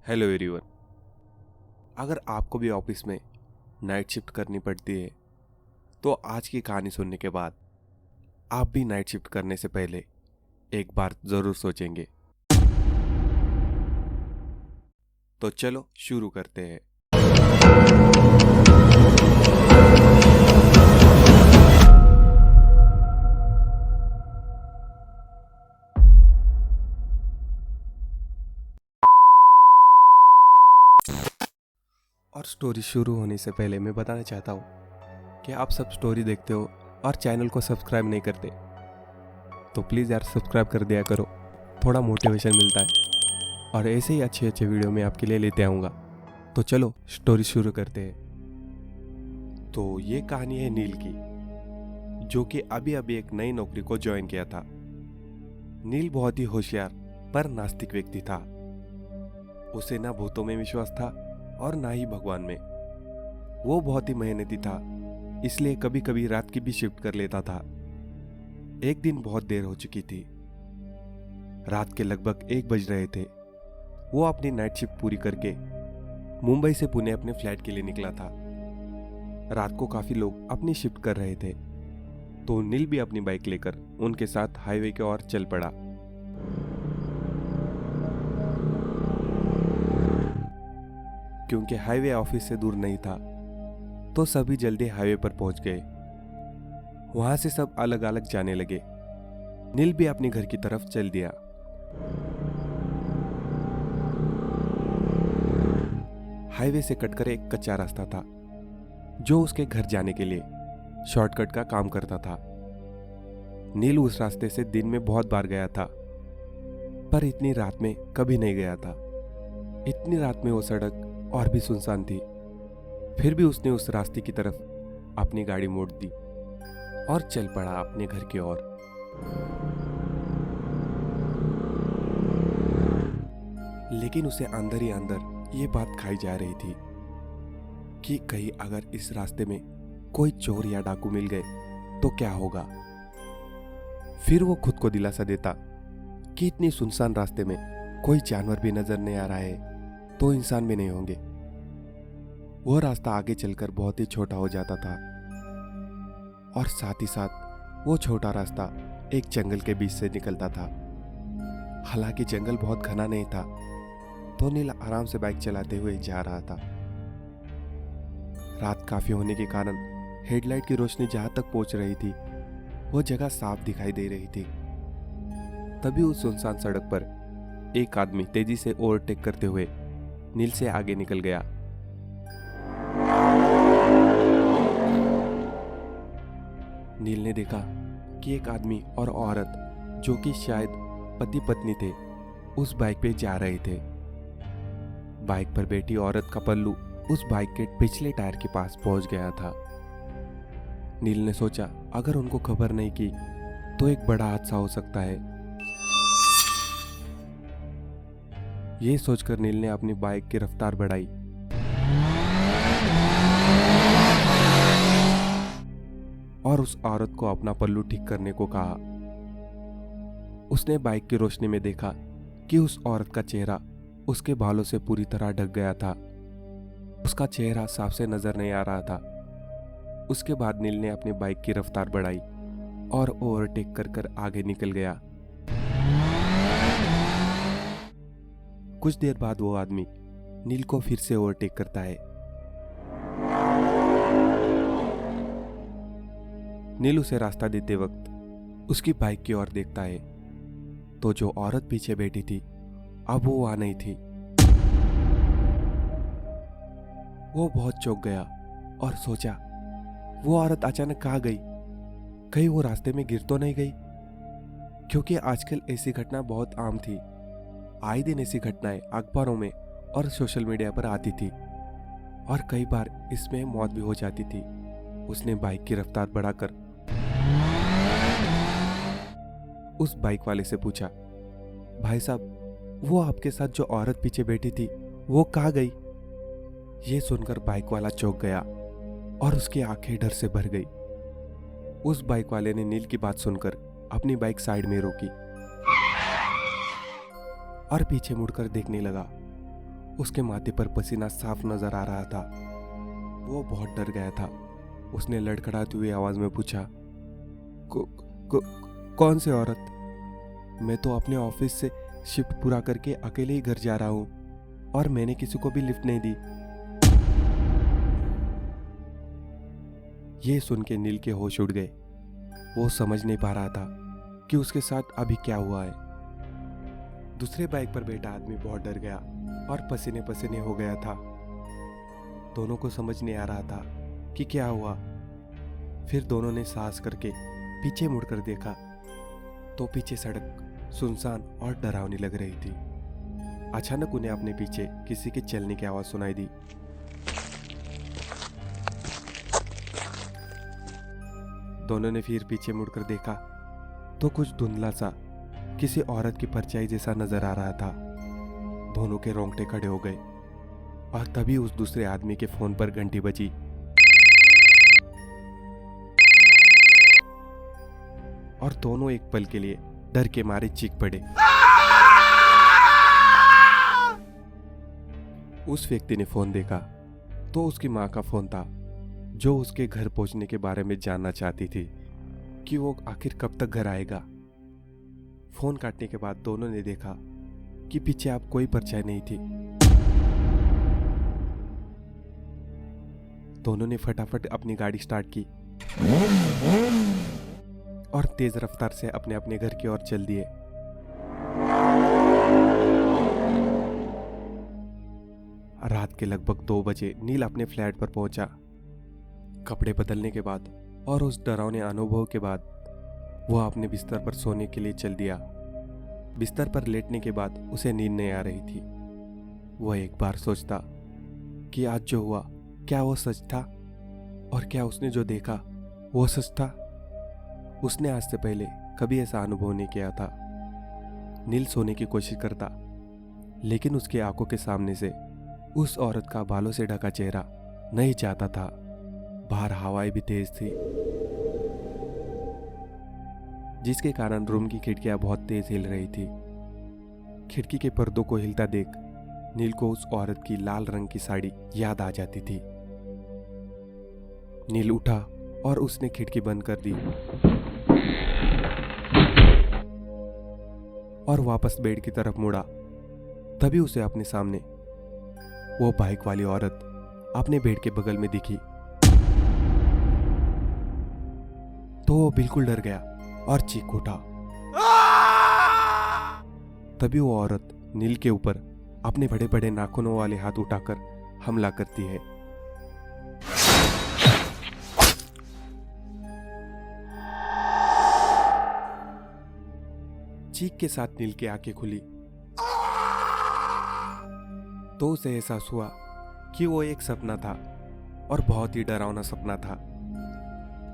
Hello everyone. अगर आपको भी ऑफिस में नाइट शिफ्ट करनी पड़ती है तो आज की कहानी सुनने के बाद आप भी नाइट शिफ्ट करने से पहले एक बार ज़रूर सोचेंगे। तो चलो शुरू करते हैं। और स्टोरी शुरू होने से पहले मैं बताना चाहता हूँ कि आप सब स्टोरी देखते हो और चैनल को सब्सक्राइब नहीं करते, तो प्लीज़ यार सब्सक्राइब कर दिया करो, थोड़ा मोटिवेशन मिलता है और ऐसे ही अच्छे अच्छे वीडियो मैं आपके लिए लेते आऊँगा। तो चलो स्टोरी शुरू करते हैं। तो ये कहानी है नील की, जो कि अभी अभी एक नई नौकरी को ज्वाइन किया था। नील बहुत ही होशियार पर नास्तिक व्यक्ति था। उसे ना भूतों में विश्वास था और ना ही भगवान में। वो बहुत ही मेहनती था, इसलिए कभी कभी रात की भी शिफ्ट कर लेता था। एक दिन बहुत देर हो चुकी थी, रात के लगभग 1 बज रहे थे। वो अपनी नाइट शिफ्ट पूरी करके मुंबई से पुणे अपने फ्लैट के लिए निकला था। रात को काफी लोग अपनी शिफ्ट कर रहे थे, तो नील भी अपनी बाइक लेकर उनके साथ हाईवे की ओर चल पड़ा। क्योंकि हाईवे ऑफिस से दूर नहीं था, तो सभी जल्दी हाईवे पर पहुंच गए। वहां से सब अलग अलग जाने लगे। नील भी अपने घर की तरफ चल दिया। हाईवे से कटकर एक कच्चा रास्ता था, जो उसके घर जाने के लिए शॉर्टकट का काम करता था। नील उस रास्ते से दिन में बहुत बार गया था, पर इतनी रात में कभी नहीं गया था। इतनी रात में वो सड़क और भी सुनसान थी। फिर भी उसने उस रास्ते की तरफ अपनी गाड़ी मोड़ दी और चल पड़ा अपने घर की ओर। लेकिन उसे अंदर ही अंदर ये बात खाई जा रही थी कि कहीं अगर इस रास्ते में कोई चोर या डाकू मिल गए तो क्या होगा। फिर वो खुद को दिलासा देता कि इतनी सुनसान रास्ते में कोई जानवर भी नजर नहीं आ रहा है तो इंसान भी नहीं होंगे। वो रास्ता आगे चलकर बहुत ही छोटा हो जाता था और साथ ही साथ वो छोटा रास्ता एक जंगल के बीच से निकलता था। हालांकि जंगल बहुत घना नहीं था, तो नील आराम से बाइक चलाते हुए जा रहा था। रात काफी होने के कारण हेडलाइट की रोशनी जहां तक पहुंच रही थी, वो जगह साफ दिखाई दे रही थी। तभी उस सुनसान सड़क पर एक आदमी तेजी से ओवरटेक करते हुए नील से आगे निकल गया। नील ने देखा कि एक आदमी और औरत, जो कि शायद पति पत्नी थे, उस बाइक पे जा रहे थे। बाइक पर बैठी औरत का पल्लू उस बाइक के पिछले टायर के पास पहुंच गया था। नील ने सोचा अगर उनको खबर नहीं की तो एक बड़ा हादसा हो सकता है। ये सोचकर नील ने अपनी बाइक की रफ्तार बढ़ाई और उस औरत को अपना पल्लू ठीक करने को कहा। उसने बाइक की रोशनी में देखा कि उस औरत का चेहरा उसके बालों से पूरी तरह ढक गया था। उसका चेहरा साफ से नजर नहीं आ रहा था। उसके बाद नील ने अपनी बाइक की रफ्तार बढ़ाई और ओवरटेक कर आगे निकल गया। कुछ देर बाद वो आदमी नील को फिर से ओवरटेक करता है। नील उसे रास्ता देते वक्त उसकी बाइक की ओर देखता है, तो जो औरत पीछे बैठी थी अब वो वहां नहीं थी। वो बहुत चौंक गया और सोचा वो औरत अचानक कहाँ गई। कहीं वो रास्ते में गिर तो नहीं गई, क्योंकि आजकल ऐसी घटना बहुत आम थी। आए दिन ऐसी घटनाएं अखबारों में और सोशल मीडिया पर आती थी और कई बार इसमें मौत भी हो जाती थी। उसने बाइक की रफ्तार बढ़ाकर उस बाइक वाले से पूछा, भाई साहब वो आपके साथ जो औरत पीछे बैठी थी वो कहाँ गई। ये सुनकर बाइक वाला चौंक गया और उसकी आंखें डर से भर गई। उस बाइक वाले ने नील की बात सुनकर अपनी बाइक साइड में रोकी और पीछे मुड़कर देखने लगा। उसके माथे पर पसीना साफ नजर आ रहा था। वो बहुत डर गया था। उसने लड़खड़ाती हुई आवाज में पूछा, को, को, कौन सी औरत? मैं तो अपने ऑफिस से शिफ्ट पूरा करके अकेले ही घर जा रहा हूँ और मैंने किसी को भी लिफ्ट नहीं दी। ये सुन के नील के होश उड़ गए। वो समझ नहीं पा रहा था कि उसके साथ अभी क्या हुआ है। दूसरे बाइक पर बैठा आदमी बहुत डर गया और पसीने पसीने हो गया था। दोनों को समझ नहीं आ रहा था कि क्या हुआ। फिर दोनों ने साहस करके पीछे मुड़कर देखा तो पीछे सड़क सुनसान और डरावनी लग रही थी। अचानक उन्हें अपने पीछे किसी के चलने की आवाज सुनाई दी। दोनों ने फिर पीछे मुड़कर देखा तो कुछ धुंधला सा किसी औरत की परछाई जैसा नजर आ रहा था। दोनों के रोंगटे खड़े हो गए और तभी उस दूसरे आदमी के फोन पर घंटी बजी। और दोनों एक पल के लिए डर के मारे चीख पड़े। उस व्यक्ति ने फोन देखा तो उसकी मां का फोन था, जो उसके घर पहुंचने के बारे में जानना चाहती थी कि वो आखिर कब तक घर आएगा। फोन काटने के बाद दोनों ने देखा कि पीछे अब कोई परछाई नहीं थी। दोनों ने फटाफट अपनी गाड़ी स्टार्ट की और तेज रफ्तार से अपने अपने घर की ओर चल दिए। रात के लगभग 2 बजे नील अपने फ्लैट पर पहुंचा। कपड़े बदलने के बाद और उस डरावने अनुभव के बाद वह अपने बिस्तर पर सोने के लिए चल दिया। बिस्तर पर लेटने के बाद उसे नींद नहीं आ रही थी। वह एक बार सोचता कि आज जो हुआ क्या वो सच था, और क्या उसने जो देखा वो सच था। उसने आज से पहले कभी ऐसा अनुभव नहीं किया था। नील सोने की कोशिश करता, लेकिन उसकी आंखों के सामने से उस औरत का बालों से ढका चेहरा नहीं चाहता था। बाहर हवाएं भी तेज थी, जिसके कारण रूम की खिड़कियां बहुत तेज हिल रही थी। खिड़की के पर्दों को हिलता देख नील को उस औरत की लाल रंग की साड़ी याद आ जाती थी। नील उठा और उसने खिड़की बंद कर दी और वापस बेड की तरफ मुड़ा। तभी उसे अपने सामने वो बाइक वाली औरत अपने बेड के बगल में दिखी। तो वो बिल्कुल डर गया और चीख उठा। तभी वो औरत नील के ऊपर अपने बड़े बड़े नाखूनों वाले हाथ उठाकर हमला करती है। चीख के साथ नील की आंखें खुली तो उसे एहसास हुआ कि वो एक सपना था और बहुत ही डरावना सपना था।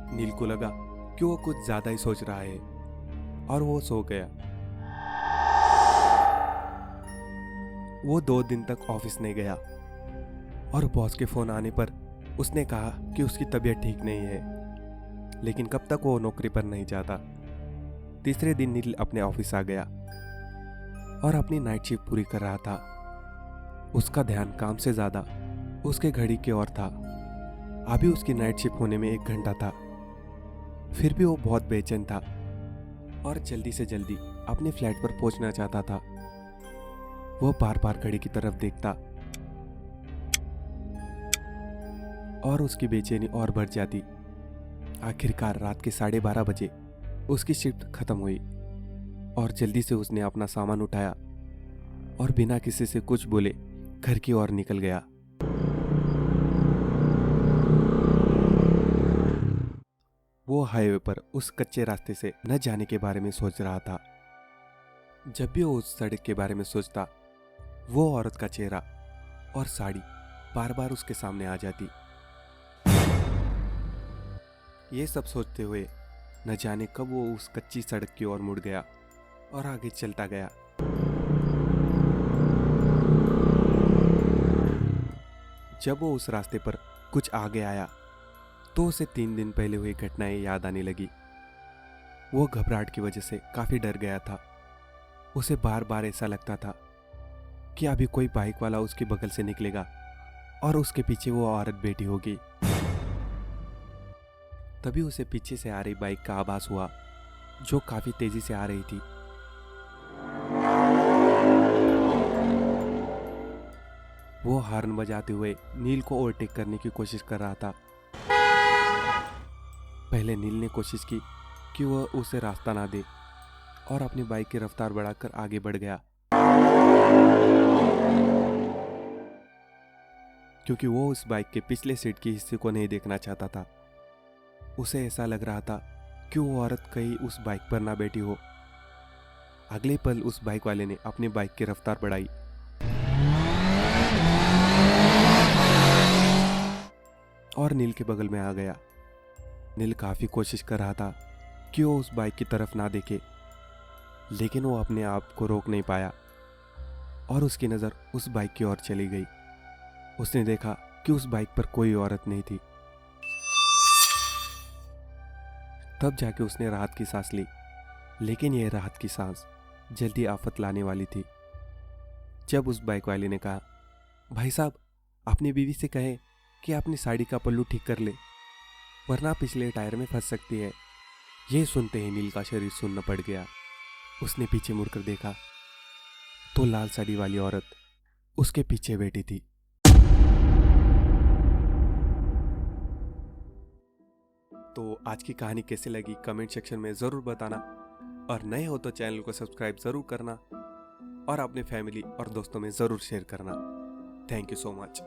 नील को लगा कि वो कुछ ज्यादा ही सोच रहा है और वो सो गया। वो 2 दिन तक ऑफिस नहीं गया और बॉस के फोन आने पर उसने कहा कि उसकी तबीयत ठीक नहीं है, लेकिन कब तक वो नौकरी पर नहीं जाता। तीसरे दिन नील अपने ऑफिस आ गया और अपनी नाइट शिफ्ट पूरी कर रहा था। उसका ध्यान काम से ज्यादा उसके घड़ी की ओर था। अभी उसकी नाइट शिफ्ट होने में 1 घंटा था। फिर भी वो बहुत बेचैन था और जल्दी से जल्दी अपने फ्लैट पर पहुंचना चाहता था। वो बार बार घड़ी की तरफ देखता और उसकी बेचैनी और बढ़ जाती। आखिरकार रात के 12:30 बजे उसकी शिफ्ट खत्म हुई और जल्दी से उसने अपना सामान उठाया और बिना किसी से कुछ बोले घर की ओर निकल गया। वो हाईवे पर उस कच्चे रास्ते से न जाने के बारे में सोच रहा था। जब भी वो उस सड़क के बारे में सोचता, वो औरत का चेहरा और साड़ी बार बार उसके सामने आ जाती। ये सब सोचते हुए न जाने कब वो उस कच्ची सड़क की ओर मुड़ गया और आगे चलता गया। जब वो उस रास्ते पर कुछ आगे आया तो उसे 3 दिन पहले हुई घटनाएं याद आने लगी। वो घबराहट की वजह से काफी डर गया था। उसे बार बार ऐसा लगता था कि अभी कोई बाइक वाला उसके बगल से निकलेगा और उसके पीछे वो औरत बैठी होगी। तभी उसे पीछे से आ रही बाइक का आभास हुआ जो काफी तेजी से आ रही थी। वो हॉर्न बजाते हुए नील को ओवरटेक करने की कोशिश कर रहा था। पहले नील ने कोशिश की कि वह उसे रास्ता ना दे और अपनी बाइक की रफ्तार बढ़ाकर आगे बढ़ गया, क्योंकि वो उस बाइक के पिछले सीट के हिस्से को नहीं देखना चाहता था। उसे ऐसा लग रहा था कि वो औरत कहीं उस बाइक पर ना बैठी हो। अगले पल उस बाइक वाले ने अपनी बाइक की रफ्तार बढ़ाई और नील के बगल में आ गया। नील काफी कोशिश कर रहा था कि वो उस बाइक की तरफ ना देखे, लेकिन वो अपने आप को रोक नहीं पाया और उसकी नजर उस बाइक की ओर चली गई। उसने देखा कि उस बाइक पर कोई औरत नहीं थी। तब जाके उसने राहत की सांस ली, लेकिन यह राहत की सांस जल्दी आफत लाने वाली थी। जब उस बाइक वाले ने कहा, भाई साहब, अपनी बीवी से कहें कि अपनी साड़ी का पल्लू ठीक कर ले, वरना पिछले टायर में फंस सकती है। यह सुनते ही नील का शरीर सुन्न पड़ गया। उसने पीछे मुड़कर देखा तो लाल साड़ी वाली औरत उसके पीछे बैठी थी। तो आज की कहानी कैसी लगी कमेंट सेक्शन में ज़रूर बताना, और नए हो तो चैनल को सब्सक्राइब ज़रूर करना और अपने फैमिली और दोस्तों में ज़रूर शेयर करना। Thank you so much.